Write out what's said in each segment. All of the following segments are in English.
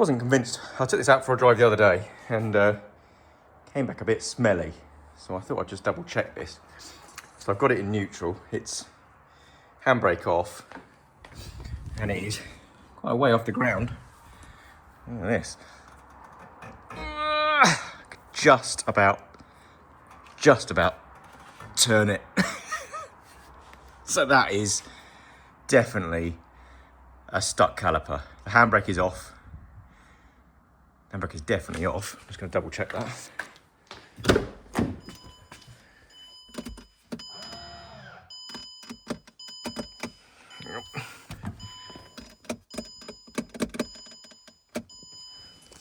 wasn't convinced. I took this out for a drive the other day and came back a bit smelly. So I thought I'd just double check this. So I've got it in neutral. It's handbrake off and it is quite a way off the ground. Look at this. Just about turn it. So that is definitely a stuck caliper. The handbrake is off. Handbrake is definitely off. I'm just going to double check that.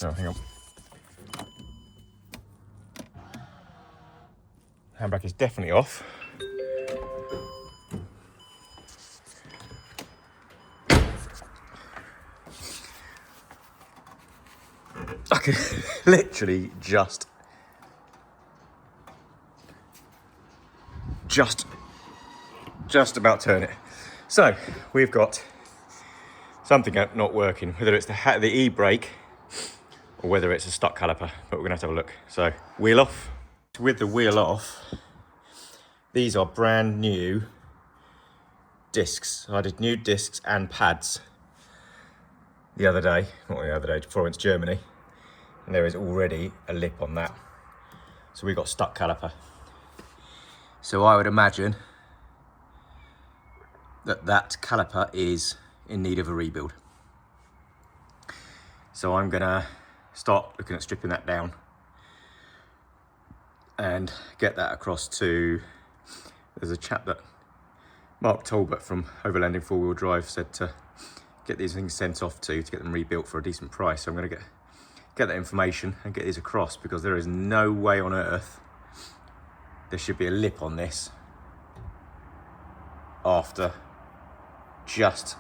Oh, hang on. Handbrake is definitely off. I could literally just about turn it. So we've got something not working, whether it's the e-brake or whether it's a stuck caliper, but we're gonna have to have a look. So wheel off. With the wheel off, these are brand new discs. I did new discs and pads the other day, not the other day, before I went to Germany, and there is already a lip on that. So we got stuck caliper. So I would imagine that caliper is in need of a rebuild. So I'm gonna start looking at stripping that down and get that across to, there's a chap that Mark Talbot from Overlanding 4-wheel drive said to get these things sent off to get them rebuilt for a decent price. So I'm going to get that information and get these across, because there is no way on earth there should be a lip on this after just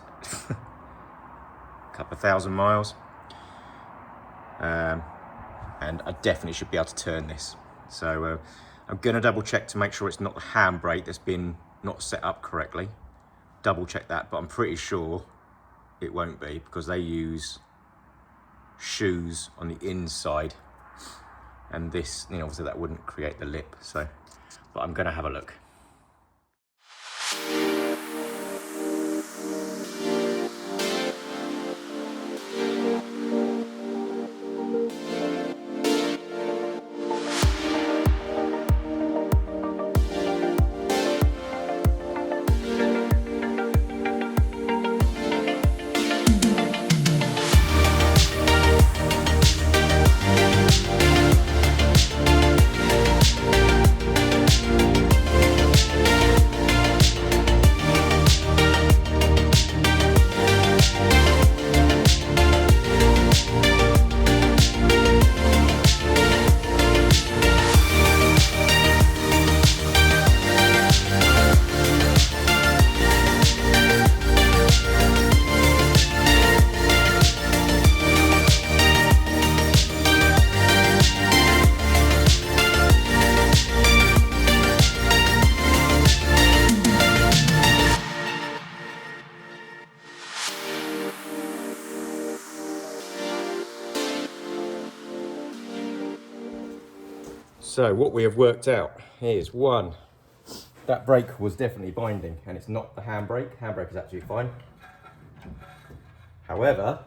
a couple of thousand miles. And I definitely should be able to turn this. So I'm going to double check to make sure it's not the handbrake that's been not set up correctly. Double check that, but I'm pretty sure it won't be, because they use shoes on the inside, and this, you know, obviously that wouldn't create the lip. So, but I'm going to have a look. So what we have worked out is, one, that brake was definitely binding, and it's not the handbrake. Handbrake is absolutely fine. However,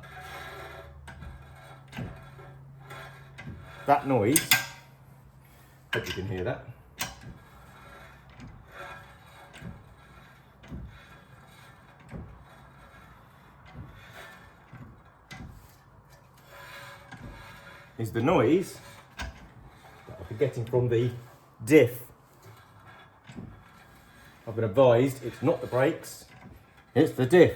that noise, hope you can hear that. Is the noise that I've been getting from the diff. I've been advised it's not the brakes, it's the diff.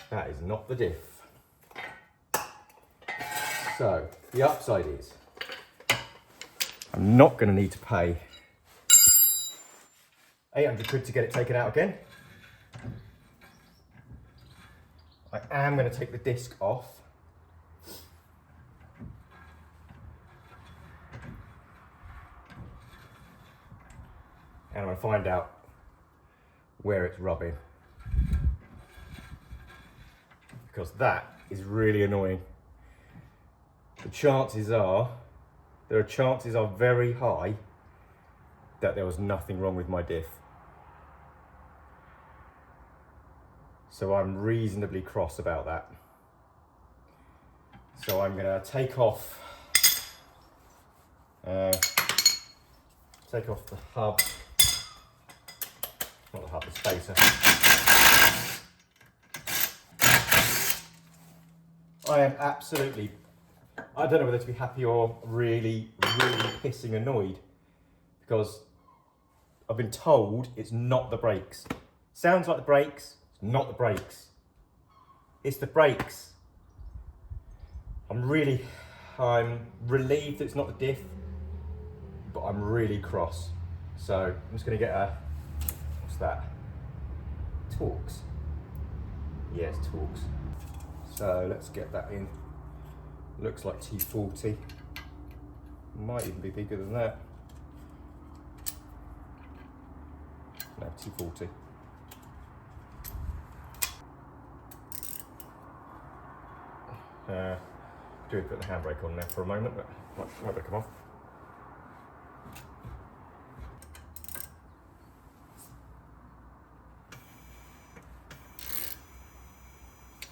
That is not the diff. So the upside is, I'm not going to need to pay 800 quid to get it taken out again. I am going to take the disc off. And I'm going to find out where it's rubbing. because that is really annoying. The chances are very high that there was nothing wrong with my diff. So I'm reasonably cross about that. So I'm gonna take off the hub, not the hub, the spacer. I am absolutely, I don't know whether to be happy or really pissing annoyed, because I've been told it's not the brakes. Sounds like the brakes, it's not the brakes. It's the brakes. I'm relieved that it's not the diff, but I'm really cross. So I'm just gonna get a, what's that? Torx. Yes, Torx. So let's get that in. Looks like T40. Might even be bigger than that. No, T40. Do put the handbrake on there for a moment, but might come off.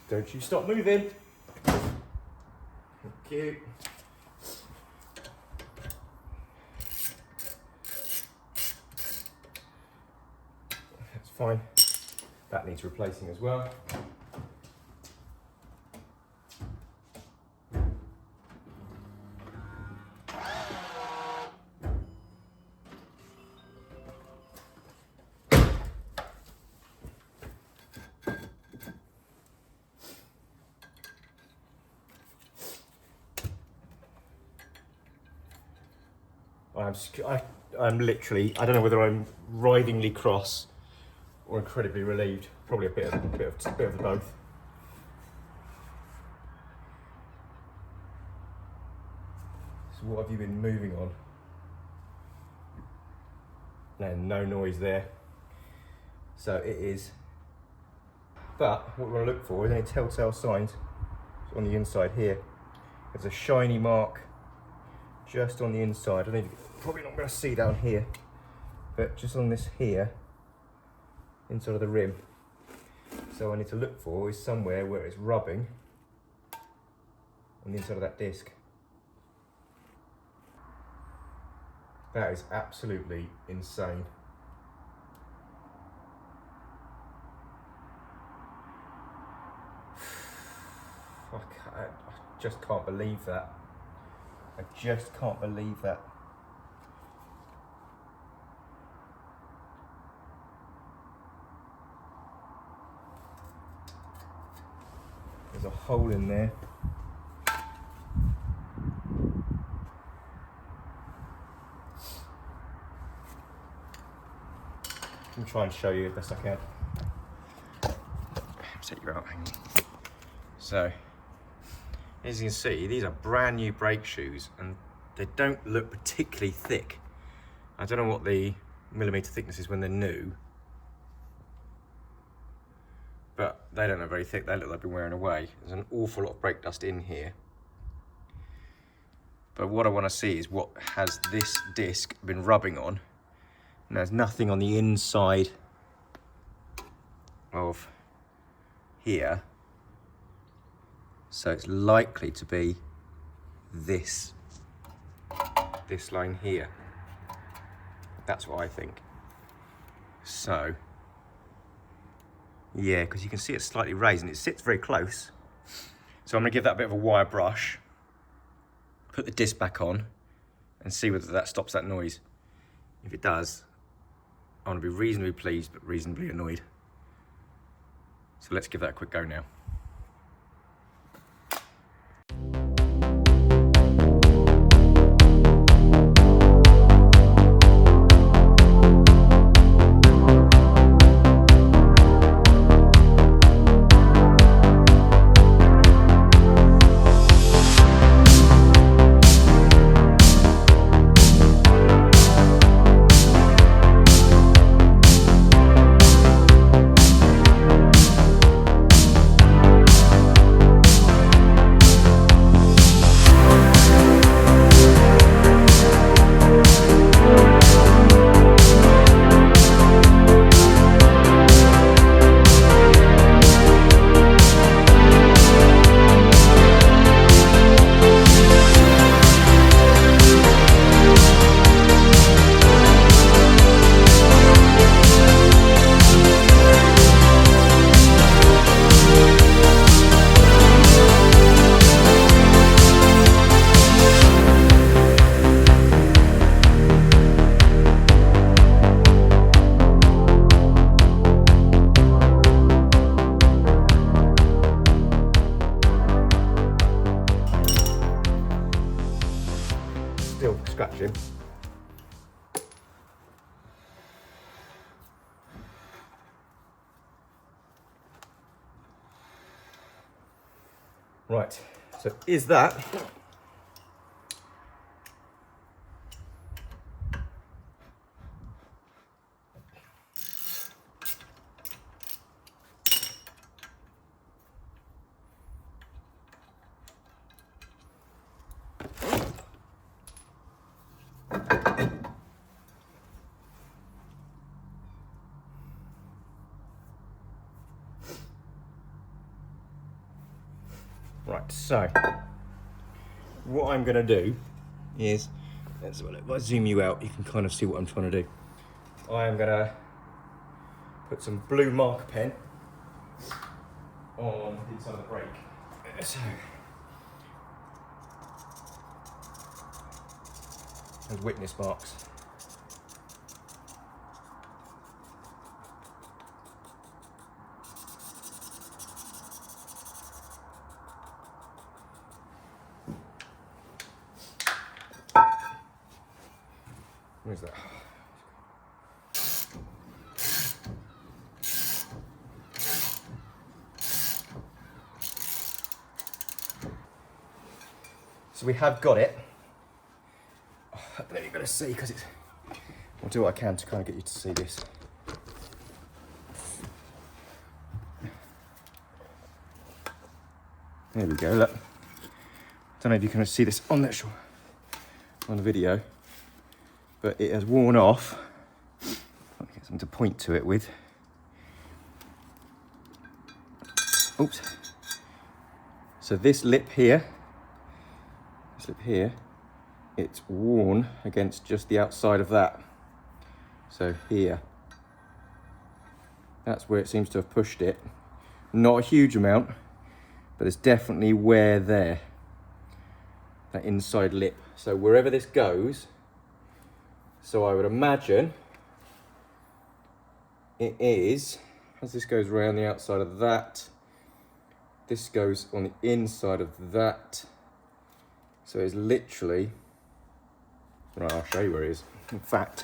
Don't you stop moving. Thank you. That's fine. That needs replacing as well. I'm literally, I don't know whether I'm writhingly cross or incredibly relieved. Probably a bit of the both. So what have you been moving on? No noise there. So it is. But what we're going to look for is any telltale signs. It's on the inside here. There's a shiny mark just on the inside. I don't know, probably not going to see down here, but just on this here, inside of the rim. So I need to look for is somewhere where it's rubbing on the inside of that disc. That is absolutely insane. I just can't believe that. I just can't believe that. There's a hole in there. I'll try and show you as best I can. Set you out, hang on. So, as you can see, these are brand new brake shoes and they don't look particularly thick. I don't know what the millimetre thickness is when they're new, but they don't look very thick. They look like they've been wearing away. There's an awful lot of brake dust in here. But what I want to see is what has this disc been rubbing on. And there's nothing on the inside of here. So it's likely to be this line here. That's what I think. So, yeah, because you can see it's slightly raised and it sits very close. So I'm going to give that a bit of a wire brush, put the disc back on and see whether that stops that noise. If it does, I want to be reasonably pleased but reasonably annoyed. So let's give that a quick go now. catching. Right, so is that right, so what I'm going to do is, if I zoom you out, you can kind of see what I'm trying to do. I am going to put some blue marker pen on the inside of the brake. So, as witness marks. Where's that? So we have got it. Oh, I don't know if you're going to see because it's... I'll do what I can to kind of get you to see this. There we go, look. I don't know if you can see this on the video, but it has worn off. I'll get something to point to it with. Oops. So this lip here, it's worn against just the outside of that. So here, that's where it seems to have pushed it. Not a huge amount, but it's definitely wear there, that inside lip. So wherever this goes, so I would imagine it is, as this goes around the outside of that, this goes on the inside of that. So it's literally, right, I'll show you where it is. In fact,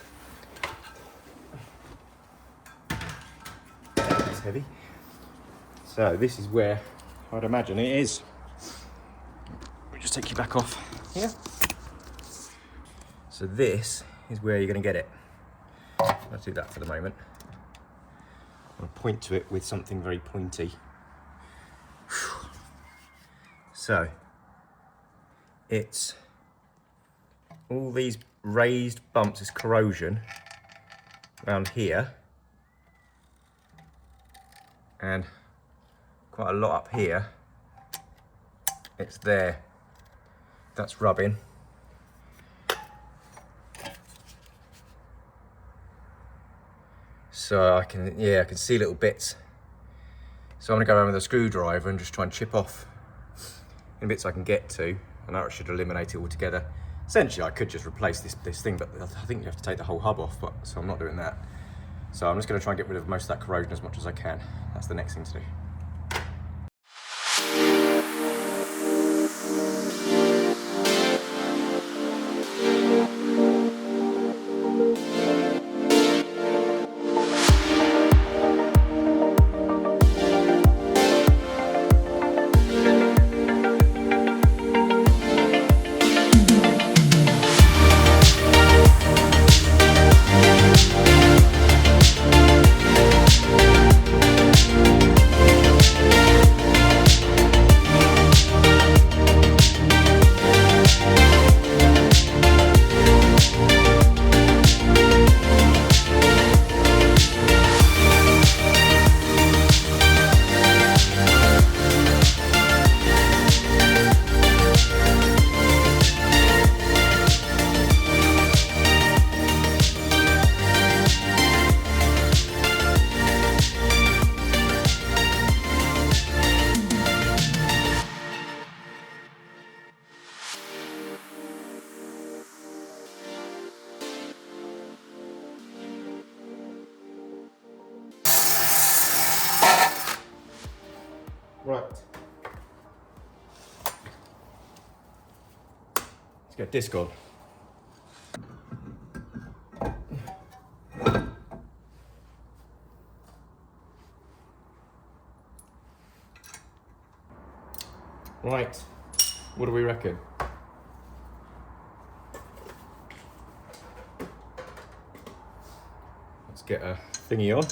it's heavy. So this is where I'd imagine it is. Let me just take you back off here. So this is where you're going to get it. Let's do that for the moment. I'm going to point to it with something very pointy. So it's all these raised bumps, this corrosion around here, and quite a lot up here. It's there. That's rubbing. So I can see little bits. So I'm gonna go around with a screwdriver and just try and chip off any bits I can get to, and that should eliminate it altogether. Essentially, I could just replace this thing, but I think you have to take the whole hub off, so I'm not doing that. So I'm just gonna try and get rid of most of that corrosion as much as I can. That's the next thing to do. Right. Let's get disc on. Right, what do we reckon? Let's get a thingy on.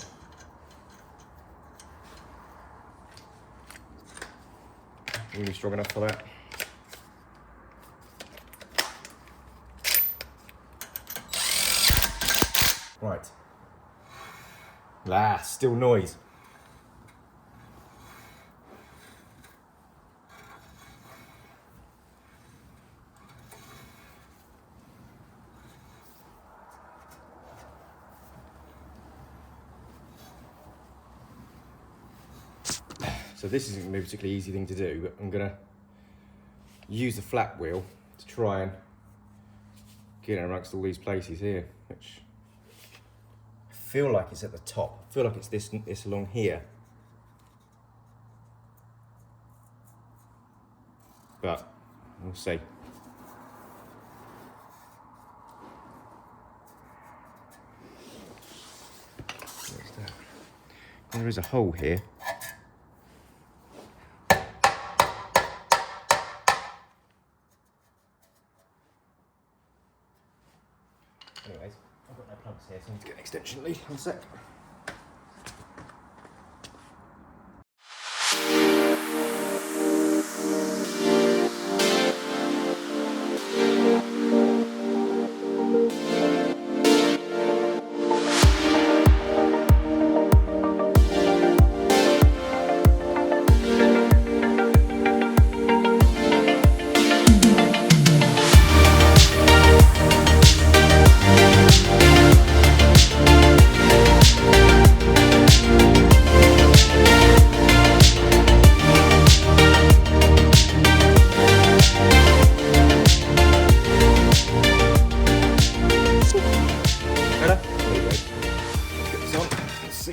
Really strong enough for that. Right. Still noise. So this isn't going to be a particularly easy thing to do, but I'm going to use the flat wheel to try and get it amongst all these places here, which I feel like it's at the top. I feel like it's this along here. But we'll see. What's that? There is a hole here. Anyways, I've got no plugs here, so I need to get an extension lead. One sec.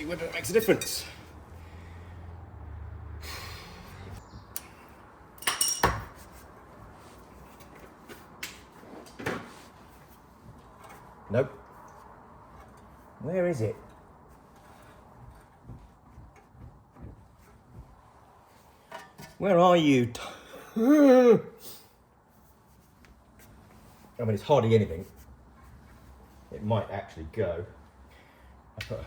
Whether it makes a difference. Nope. Where is it? Where are you? I mean, it's hardly anything. It might actually go. I put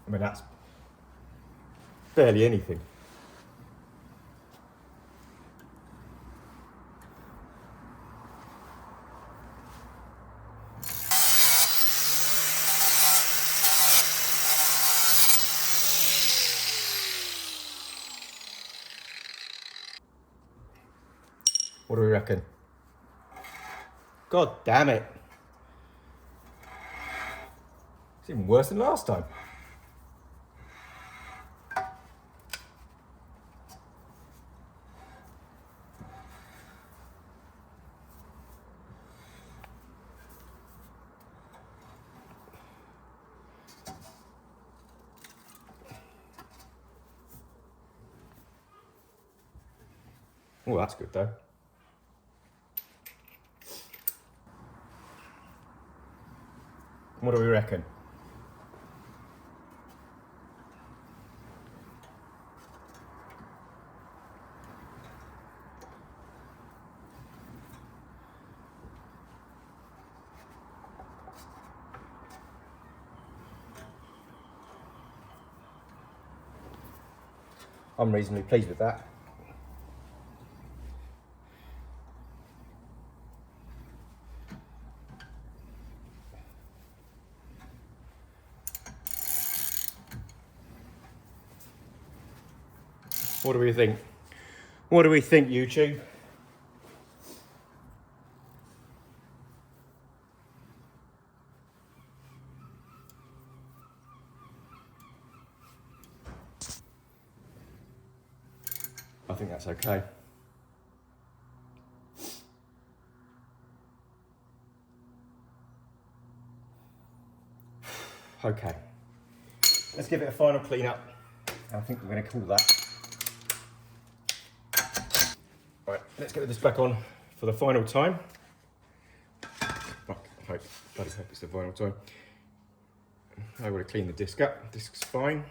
I mean, that's barely anything. What do we reckon? God damn it. It's even worse than last time. Oh, that's good though. What do we reckon? I'm reasonably pleased with that. What do we think? What do we think, YouTube? I think that's okay. Okay. Let's give it a final clean up. I think we're going to call that. Right, let's get this back on for the final time. I hope it's the final time. I would have cleaned the disc up. Disc's fine.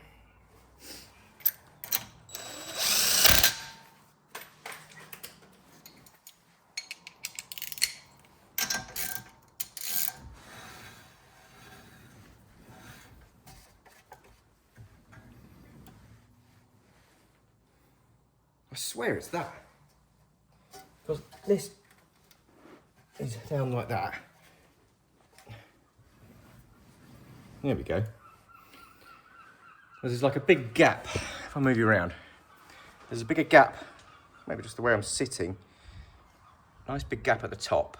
I swear it's that. Because this is down like that. There we go. There's like a big gap. If I move you around, there's a bigger gap, maybe just the way I'm sitting. Nice big gap at the top.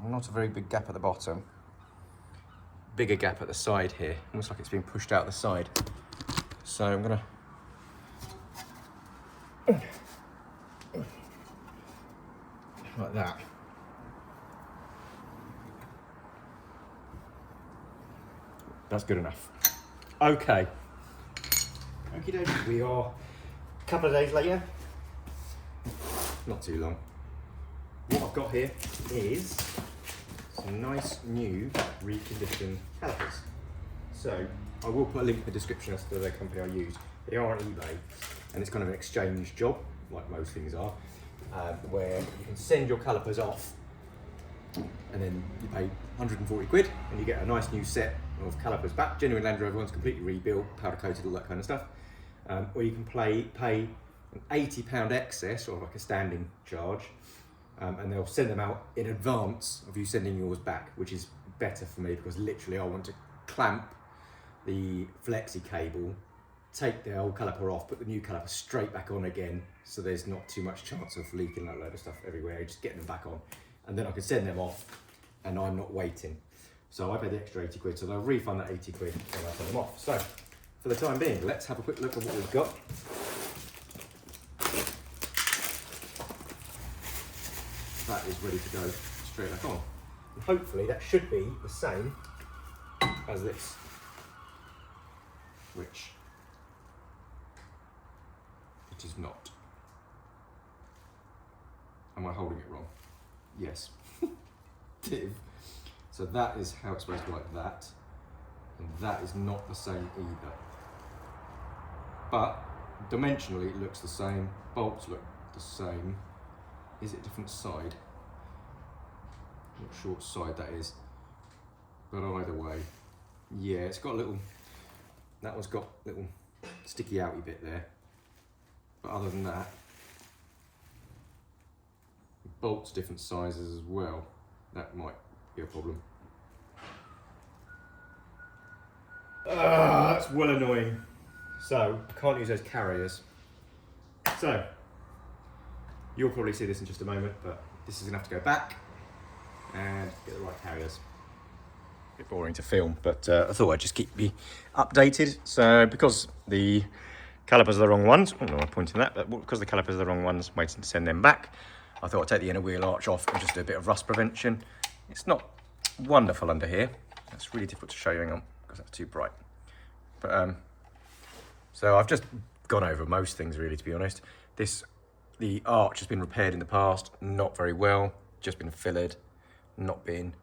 Not a very big gap at the bottom. Bigger gap at the side here, almost like it's been pushed out the side. So I'm gonna like that. That's good enough. Okay. Okie dokie. We are a couple of days later. Not too long. What I've got here is some nice new reconditioned calipers. So I will put a link in the description as to the company I use. They are on eBay, and it's kind of an exchange job, like most things are, where you can send your calipers off, and then you pay 140 quid, and you get a nice new set of calipers back. Genuine Land Rover ones, completely rebuilt, powder coated, all that kind of stuff. Or you can pay an £80 excess, or like a standing charge, and they'll send them out in advance of you sending yours back, which is better for me because literally I want to clamp the flexi cable, take the old caliper off, put the new caliper straight back on again, so there's not too much chance of leaking that load of stuff everywhere. Just getting them back on, and then I can send them off, and I'm not waiting. So I paid the extra 80 quid, so they'll refund that 80 quid and I'll send them off. So for the time being, let's have a quick look at what we've got. That is ready to go straight back on. And hopefully that should be the same as this, which it is not. Am I holding it wrong? Yes. Div. So that is how it's supposed to be, like that, and that is not the same either. But dimensionally it looks the same, bolts look the same. Is it a different side? I'm not sure what side that is, but either way, yeah, it's got a little, that one's got a little sticky outy bit there, but other than that, the bolts different sizes as well. That might be a problem. That's well annoying. So I can't use those carriers. So you'll probably see this in just a moment, but this is gonna have to go back and get the right carriers. A bit boring to film, but I thought I'd just keep you updated. So because the calipers are the wrong ones, I don't know why I'm pointing that, but because the calipers are the wrong ones, waiting to send them back, I thought I'd take the inner wheel arch off and just do a bit of rust prevention. It's not wonderful under here. It's really difficult to show you, hang on, because that's too bright. But so I've just gone over most things really, to be honest. The arch has been repaired in the past, not very well, just been fillered, not been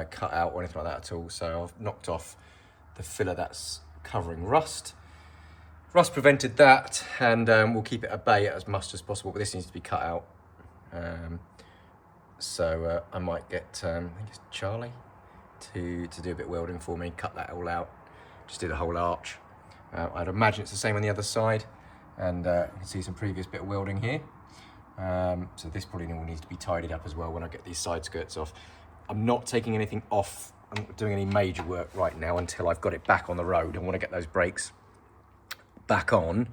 cut out or anything like that at all. So I've knocked off the filler that's covering rust. Rust prevented that, and we'll keep it at bay as much as possible, but this needs to be cut out. So I might get, I think it's Charlie, to do a bit of welding for me, cut that all out, just do the whole arch. I'd imagine it's the same on the other side, and you can see some previous bit of welding here. So this probably all needs to be tidied up as well when I get these side skirts off. I'm not taking anything off, I'm not doing any major work right now until I've got it back on the road. I want to get those brakes back on,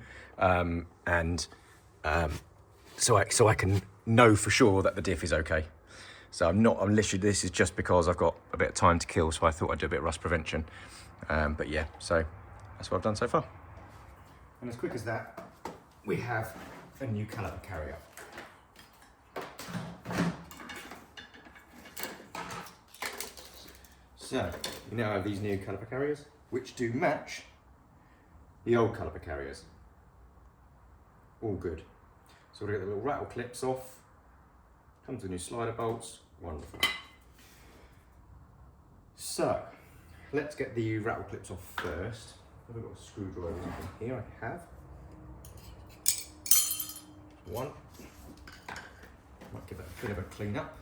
so I can know for sure that the diff is okay. So I'm literally, this is just because I've got a bit of time to kill, so I thought I'd do a bit of rust prevention. But yeah, so that's what I've done so far. And as quick as that, we have a new caliper carrier. So we now have these new caliper carriers, which do match the old caliper carriers. All good. So we'll get the little rattle clips off. Comes with new slider bolts. Wonderful. So let's get the rattle clips off first. Have I got a screwdriver in here? I have. One. Might give it a bit of a clean up.